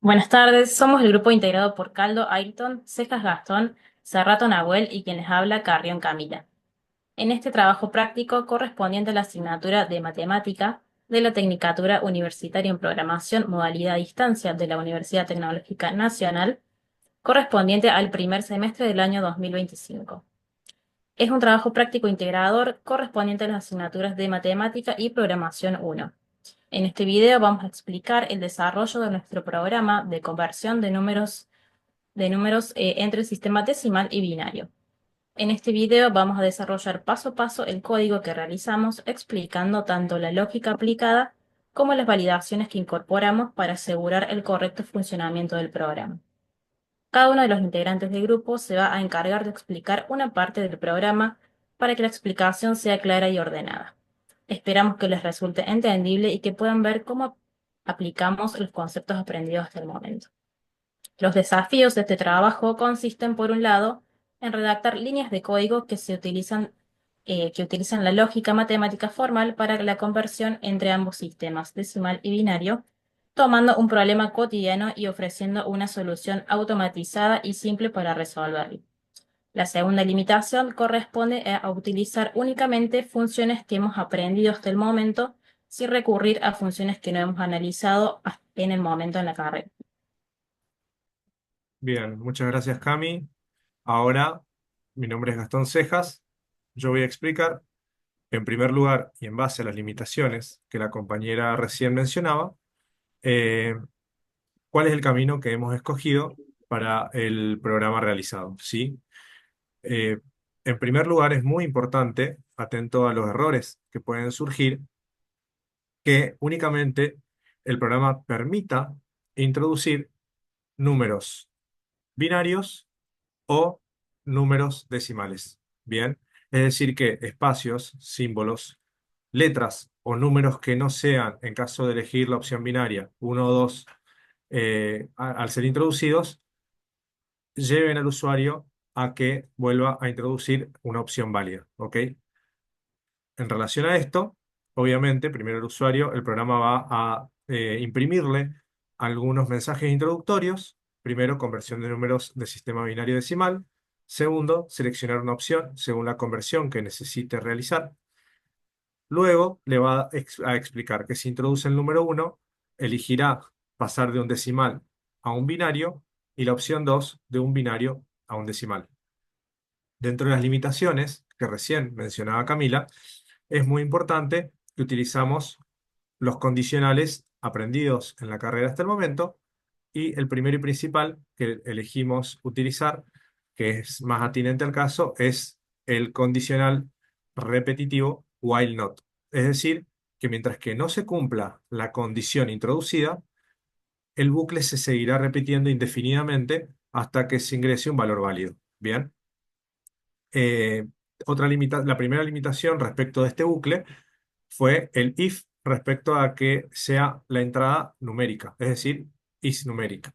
Buenas tardes, somos el grupo integrado por Caldo Ayrton, Cejas Gastón, Cerrato Nahuel y quien les habla Carrión Camila. En este trabajo práctico correspondiente a la asignatura de Matemática de la Tecnicatura Universitaria en Programación Modalidad a Distancia de la Universidad Tecnológica Nacional, correspondiente al primer semestre del año 2025. Es un trabajo práctico integrador correspondiente a las asignaturas de Matemática y Programación 1. En este video vamos a explicar el desarrollo de nuestro programa de conversión de números entre sistema decimal y binario. En este video vamos a desarrollar paso a paso el código que realizamos explicando tanto la lógica aplicada como las validaciones que incorporamos para asegurar el correcto funcionamiento del programa. Cada uno de los integrantes del grupo se va a encargar de explicar una parte del programa para que la explicación sea clara y ordenada. Esperamos que les resulte entendible y que puedan ver cómo aplicamos los conceptos aprendidos hasta el momento. Los desafíos de este trabajo consisten, por un lado, en redactar líneas de código que utilizan la lógica matemática formal para la conversión entre ambos sistemas, decimal y binario, tomando un problema cotidiano y ofreciendo una solución automatizada y simple para resolverlo. La segunda limitación corresponde a utilizar únicamente funciones que hemos aprendido hasta el momento, sin recurrir a funciones que no hemos analizado en el momento en la carrera. Bien, muchas gracias, Cami. Ahora, mi nombre es Gastón Cejas. Yo voy a explicar, en primer lugar, y en base a las limitaciones que la compañera recién mencionaba, eh, cuál es el camino que hemos escogido para el programa realizado, ¿sí? Eh, en primer lugar, es muy importante, atento a los errores que pueden surgir, que únicamente el programa permita introducir números binarios o números decimales. Bien, es decir, que espacios, símbolos, letras o números que no sean, en caso de elegir la opción binaria, uno o 2, al ser introducidos, lleven al usuario a que vuelva a introducir una opción válida. ¿Ok? En relación a esto, obviamente, primero el usuario, el programa va a imprimirle algunos mensajes introductorios. Primero, conversión de números de sistema binario decimal. Segundo, seleccionar una opción según la conversión que necesite realizar. Luego, le va a explicar que si introduce el número uno, elegirá pasar de un decimal a un binario y la opción 2 de un binario a un decimal. Dentro de las limitaciones que recién mencionaba Camila, es muy importante que utilizamos los condicionales aprendidos en la carrera hasta el momento y el primero y principal que elegimos utilizar, que es más atinente al caso, es el condicional repetitivo while not. Es decir, que mientras que no se cumpla la condición introducida, el bucle se seguirá repitiendo indefinidamente hasta que se ingrese un valor válido. Bien. Eh, la primera limitación respecto de este bucle fue el if respecto a que sea la entrada numérica, es decir, is numérica.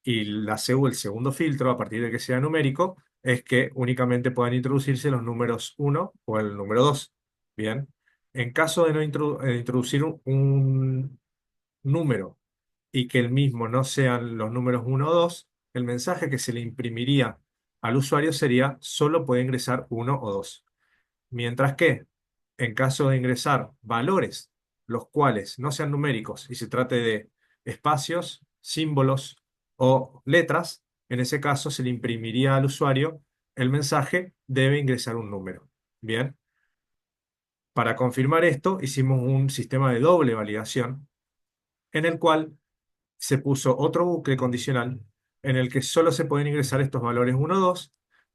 Y el segundo filtro, a partir de que sea numérico, es que únicamente puedan introducirse los números uno o el número 2. Bien. En caso de no introducir un número y que el mismo no sean los números uno o 2, el mensaje que se le imprimiría al usuario sería solo puede ingresar uno o 2. Mientras que, en caso de ingresar valores, los cuales no sean numéricos y se trate de espacios, símbolos o letras, en ese caso se le imprimiría al usuario el mensaje debe ingresar un número. Bien, para confirmar esto, hicimos un sistema de doble validación en el cual se puso otro bucle condicional en el que solo se pueden ingresar estos valores uno o 2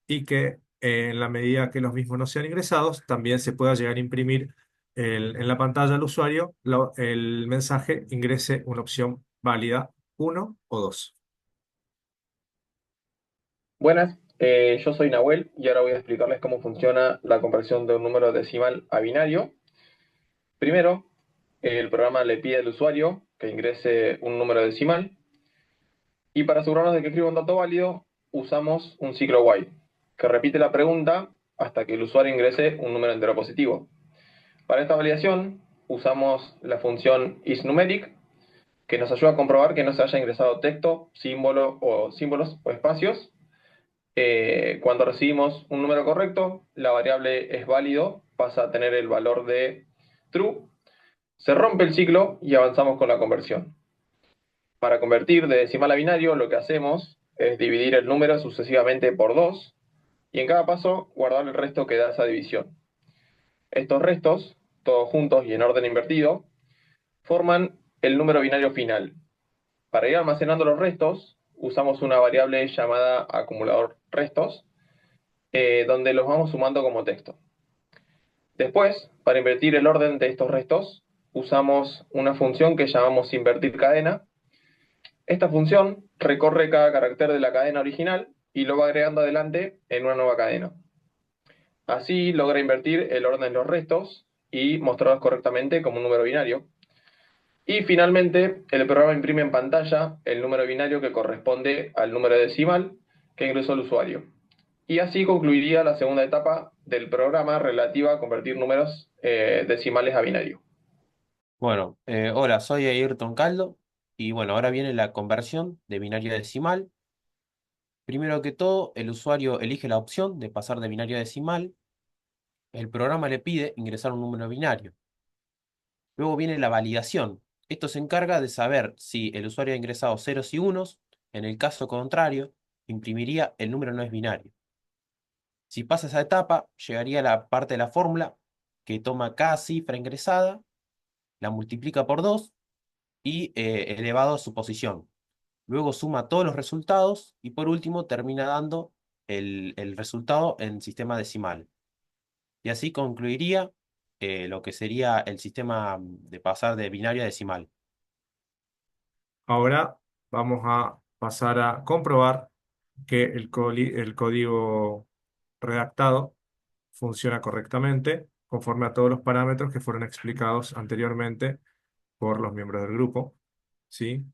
y que en la medida que los mismos no sean ingresados, también se pueda llegar a imprimir en la pantalla al usuario el mensaje ingrese una opción válida uno o 2. Buenas, yo soy Nahuel y ahora voy a explicarles cómo funciona la conversión de un número decimal a binario. Primero, el programa le pide al usuario que ingrese un número decimal y para asegurarnos de que escriba un dato válido, usamos un ciclo while, que repite la pregunta hasta que el usuario ingrese un número entero positivo. Para esta validación, usamos la función isNumeric, que nos ayuda a comprobar que no se haya ingresado texto, símbolos o espacios. Cuando recibimos un número correcto, la variable es válido, pasa a tener el valor de true, se rompe el ciclo y avanzamos con la conversión. Para convertir de decimal a binario, lo que hacemos es dividir el número sucesivamente por 2 y en cada paso guardar el resto que da esa división. Estos restos, todos juntos y en orden invertido, forman el número binario final. Para ir almacenando los restos, usamos una variable llamada acumulador restos, donde los vamos sumando como texto. Después, para invertir el orden de estos restos, usamos una función que llamamos invertir cadena. Esta función recorre cada carácter de la cadena original y lo va agregando adelante en una nueva cadena. Así logra invertir el orden de los restos y mostrarlos correctamente como un número binario. Y finalmente, el programa imprime en pantalla el número binario que corresponde al número decimal que ingresó el usuario. Y así concluiría la segunda etapa del programa relativa a convertir números decimales a binario. Bueno, hola, soy Ayrton Caldo y bueno, ahora viene la conversión de binario a decimal. Primero que todo, el usuario elige la opción de pasar de binario a decimal. El programa le pide ingresar un número binario. Luego viene la validación. Esto se encarga de saber si el usuario ha ingresado ceros y unos. En el caso contrario, imprimiría el número no es binario. Si pasa esa etapa, llegaría a la parte de la fórmula que toma cada cifra ingresada, la multiplica por 2 y elevado a su posición. Luego suma todos los resultados y por último termina dando el resultado en sistema decimal. Y así concluiría lo que sería el sistema de pasar de binario a decimal. Ahora vamos a pasar a comprobar que el código redactado funciona correctamente conforme a todos los parámetros que fueron explicados anteriormente por los miembros del grupo, ¿sí?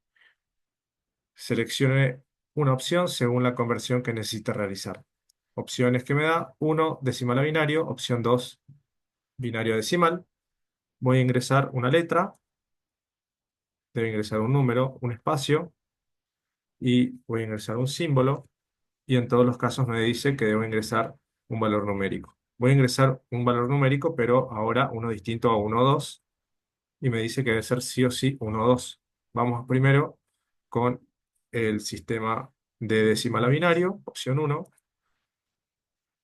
Seleccione una opción según la conversión que necesite realizar. Opciones que me da: 1 decimal a binario, opción 2 binario a decimal. Voy a ingresar una letra, debe ingresar un número, un espacio, y voy a ingresar un símbolo, y en todos los casos me dice que debo ingresar un valor numérico. Voy a ingresar un valor numérico, pero ahora uno distinto a 1 o 2, y me dice que debe ser sí o sí 1 o 2. Vamos primero con el sistema de decimal a binario, opción 1,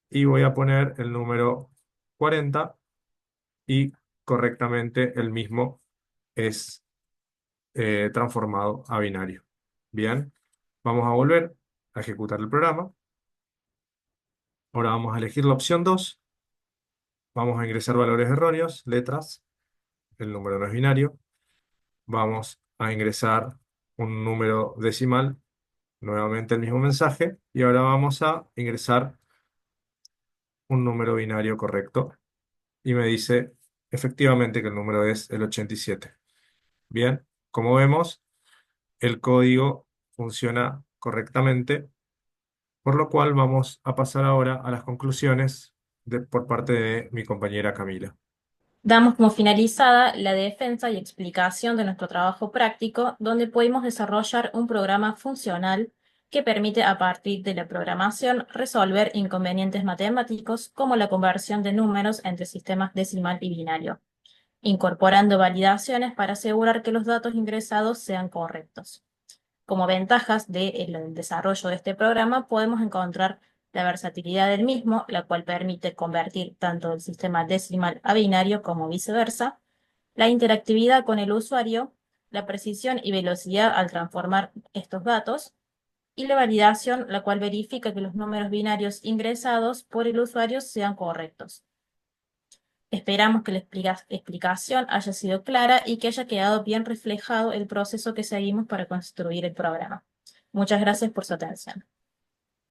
y voy a poner el número 40 y correctamente el mismo es transformado a binario. Bien, vamos a volver a ejecutar el programa. Ahora vamos a elegir la opción 2. Vamos a ingresar valores erróneos, letras, el número no es binario. Vamos a ingresar un número decimal, nuevamente el mismo mensaje, y ahora vamos a ingresar un número binario correcto. Y me dice efectivamente que el número es el 87. Bien, como vemos, el código funciona correctamente, por lo cual vamos a pasar ahora a las conclusiones por parte de mi compañera Camila. Damos como finalizada la defensa y explicación de nuestro trabajo práctico, donde pudimos desarrollar un programa funcional que permite a partir de la programación resolver inconvenientes matemáticos como la conversión de números entre sistemas decimal y binario, incorporando validaciones para asegurar que los datos ingresados sean correctos. Como ventajas del desarrollo de este programa podemos encontrar la versatilidad del mismo, la cual permite convertir tanto el sistema decimal a binario como viceversa, la interactividad con el usuario, la precisión y velocidad al transformar estos datos, y la validación, la cual verifica que los números binarios ingresados por el usuario sean correctos. Esperamos que la explicación haya sido clara y que haya quedado bien reflejado el proceso que seguimos para construir el programa. Muchas gracias por su atención.